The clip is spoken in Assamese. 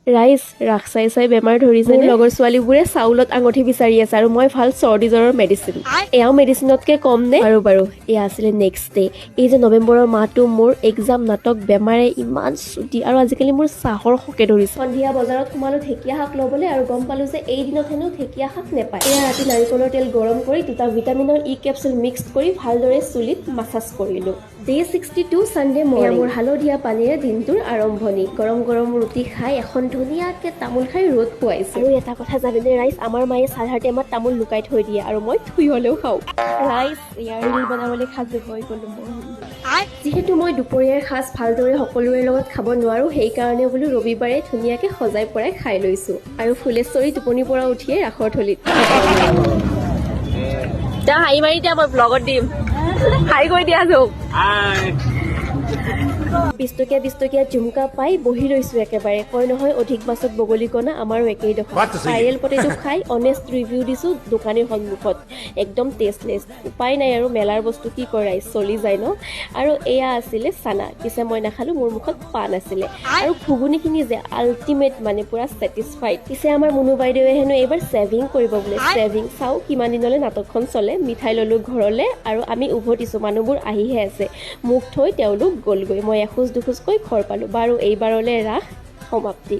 ৰাইজ ৰাস চাই বেমাৰ ধৰিছে। মোৰ লগৰ ছোৱালীবোৰে চাউলত আঙঠি বিচাৰি আছে আৰু মই ভাল চৰ্দি জ্বৰৰ মেডিচিন। এয়াও মেডিচিনতকে কম নে? বাৰু এয়া আছিলে নেক্সট ডে। এই যে নৱেম্বৰৰ মাহটো মোৰ এক্সাম নাটক বেমাৰে ইমান ছুটি আৰু আজিকালি মোৰ চাহৰ শকে ধৰিছে। সন্ধিয়া বজাৰত সোমালো ঢেকীয়া শাক ল'বলৈ আৰু গম পালো যে এই দিনত হেনো ঢেকীয়া শাক নেপায়। এয়া ৰাতি নাৰিকলৰ তেল গৰম কৰি 2টা ভিটামিনৰ কেপচুল মিক্স কৰি ভালদৰে চুলিত মাছাজ কৰিলো। Day 62 Sunday morning. মোৰ হালধীয়া পানীৰে দিনটোৰ আৰম্ভণি। গৰম গৰম ৰুটি খাই এখন ধুনীয়াকে তামোল খাই ৰ'দ পোৱাইছে। আৰু এটা কথা জানেনে ৰাইজ, আমাৰ মায়ে চাধাৰ টেমাত তামোল লুকাই থৈ দিয়ে আৰু মই থুই হ'লেও খাওঁ। ৰাইজ ইয়াৰ ৰিল বনাবলৈ সাজু হৈ গ'লো মই। যিহেতু মই দুপৰীয়াৰ সাজ ভালদৰে সকলোৰে লগত খাব নোৱাৰো, সেইকাৰণে বোলো ৰবিবাৰে ধুনীয়াকে সজাই পৰাই খাই লৈছো। আৰু ফুলেশ্বৰী টোপনিৰ পৰা উঠিয়ে ৰাসৰ থলীত। হাঁহি মাৰি দিয়া, মই ব্লগত দিম। হাই কৈ দিয়া যোগ। 20 টকীয়া ঝুমকা পাই বহি লৈছো একেবাৰে। কয় নহয় অধিক মাছত বগলী কণা, আমাৰো একেই দফা। ভাইৰেল পটেটো খাই অনেষ্ট ৰিভিউ দিছো দোকানীৰ সন্মুখত। একদম টেষ্টলেছ। উপায় নাই আৰু, মেলাৰ বস্তু কি কৰে, চলি যায় ন। আৰু এয়া আছিলে চানা। পিছে মই নাখালো, মোৰ মুখত পাণ আছিলে। আৰু ঘুগুনিখিনি যে আল্টিমেট, মানে পুৰা ছেটিছফাইড। পিছে আমাৰ মুনু বাইদেৱে হেনো এইবাৰ ছেভিং কৰিব বোলে। ছেভিং চাও কিমান দিনলৈ নাটকখন চলে। মিঠাই ললো ঘৰলে আৰু আমি উভতিছো। মানুহবোৰ আহিহে আছে। মোক থৈ তেওঁলোক গ'লগৈ। মই এখোজ দুখোজকৈ ঘৰ পালো। বাৰু এইবাৰলৈ ৰাস সমাপ্তি।